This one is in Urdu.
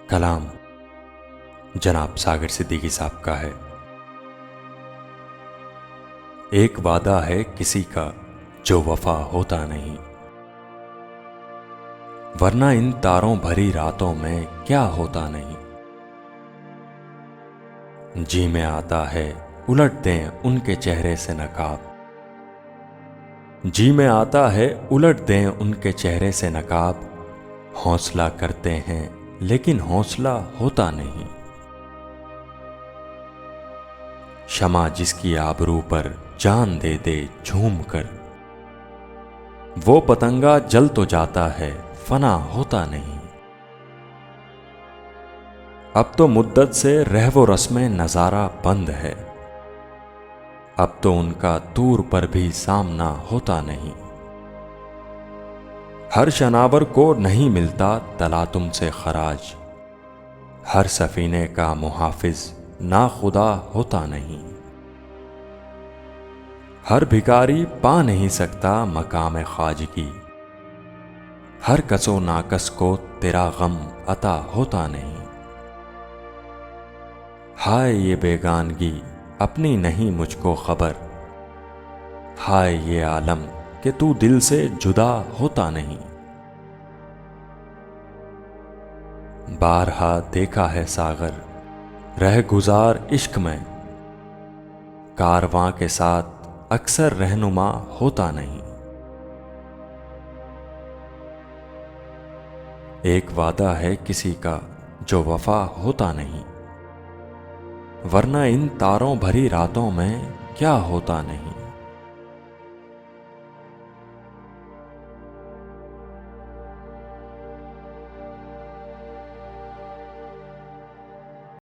کلام جناب ساگر صدیقی صاحب کا ہے۔ ایک وعدہ ہے کسی کا جو وفا ہوتا نہیں، ورنہ ان تاروں بھری راتوں میں کیا ہوتا نہیں۔ جی میں آتا ہے الٹ دیں ان کے چہرے سے نقاب، جی میں آتا ہے الٹ دیں ان کے چہرے سے نقاب، حوصلہ کرتے ہیں لیکن حوصلہ ہوتا نہیں۔ شمع جس کی آبرو پر جان دے دے جھوم کر، وہ پتنگا جل تو جاتا ہے فنا ہوتا نہیں۔ اب تو مدت سے رہو رسم نظارہ بند ہے، اب تو ان کا دور پر بھی سامنا ہوتا نہیں۔ ہر شناور کو نہیں ملتا تلاتم سے خراج، ہر سفینے کا محافظ ناخدا ہوتا نہیں۔ ہر بھکاری پا نہیں سکتا مقام خواجگی، ہر کس و ناکس کو تیرا غم عطا ہوتا نہیں۔ ہائے یہ بیگانگی اپنی نہیں مجھ کو خبر، ہائے یہ عالم کہ تو دل سے جدا ہوتا نہیں۔ بارہا دیکھا ہے ساغر رہ گزار عشق میں، کارواں کے ساتھ اکثر رہنما ہوتا نہیں۔ ایک وعدہ ہے کسی کا جو وفا ہوتا نہیں، ورنہ ان تاروں بھری راتوں میں کیا ہوتا نہیں۔